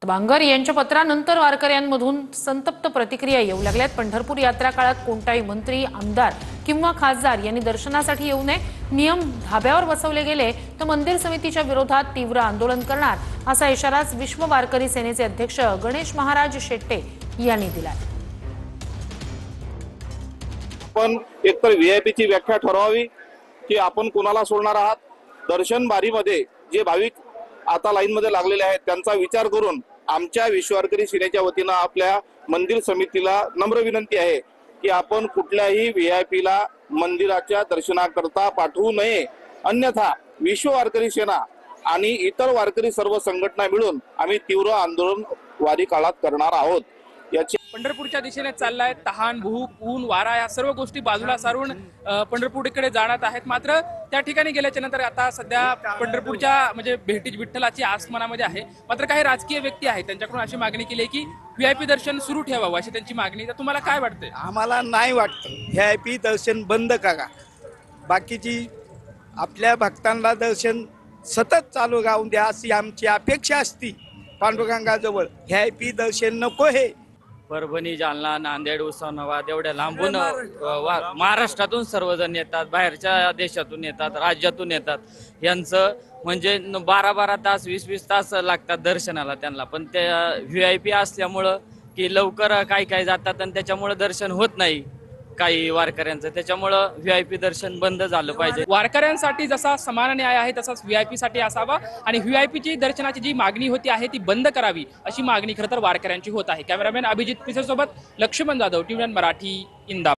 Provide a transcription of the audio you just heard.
बांगर यांच्या पत्रानंतर वारकऱ्यांमधून संतप्त प्रतिक्रिया येऊ लागल्यात। पंढरपूर यात्रा काळात कोणताही मंत्री, आमदार किंवा खासदार यांनी दर्शनासाठी येऊ नये, नियम धाब्यावर बसवले गेले तर मंदिर समितीच्या विरोधात तीव्र आंदोलन करणार असा इशाराच विश्व वारकरी सेनेचे अध्यक्ष गणेश महाराज शेट्टे यांनी दिलाय। पण एकतर व्हीआयपीची व्याख्या ठरवावी की आपण कोणाला सोडणार आहात। दर्शन बारीमध्ये जे भाविक आता लाईन मध्ये लागलेले आहेत त्यांचा विचार करून आमच्या विश्व वारकरी सेनेच्या वतीने आपल्या मंदिर समितीला नम्र विनंती आहे की आपण कुठल्याही व्हीआयपीला मंदिराच्या दर्शनाकरता पाठवू नये, अन्यथा विश्व वारकरी सेना आणि इतर वारकरी सर्व संघटना मिळून आम्ही तीव्र आंदोलन वारी काळात करणार आहोत। याची पंढरपूरच्या दिशेने चाललाय। तहान, भूक, ऊन, वारा या सर्व गोष्टी बाजूला सारून पंढरपूरकडे जाणत आहेत। मात्र त्या ठिकाणी गेल्याच्या नंतर आता सध्या पंढरपूरच्या म्हणजे भेटीच विठ्ठलाची आस मनामध्ये आहे। मात्र काही राजकीय व्यक्ती आहेत त्यांच्याकडून अशी मागणी केली आहे की व्हीआयपी दर्शन सुरू ठेवावं अशी त्यांची मागणी। तर तुम्हाला काय वाटतंय? आम्हाला नाही वाटतं व्हीआयपी दर्शन बंद करा, बाकीची आपल्या भक्तांना दर्शन सतत चालू राहून द्या अशी आमची अपेक्षा असती। पांडुरंगाजवळ व्हीआयपी दर्शन नको हे। परभणी, जालना, नांदेड, उस्मानाबाद एवढ्या लांबून महाराष्ट्रातून सर्वजण येतात, बाहेरच्या देशातून येतात, राज्यातून येतात। यांचं म्हणजे 12-12 तास 20-20 तास लागतात दर्शनाला त्यांना, पण ते व्हीआयपी असल्यामुळं की लवकर काही जातात आणि त्याच्यामुळे दर्शन होत नाही काही वारकऱ्यांचं। त्याच्यामुळं व्हीआयपी दर्शन बंद झालं पाहिजे। वारकऱ्यांसाठी जसा समान न्याय आहे तसाच व्हीआयपी साठी असावा आणि व्हीआयपीची दर्शनाची जी मागणी होती आहे ती बंद करावी अशी मागणी खरं तर वारकऱ्यांची होत आहे। कॅमेरामॅन अभिजित पिसे सोबत लक्ष्मण जाधव, टीव्ही मराठी, इंदापूर।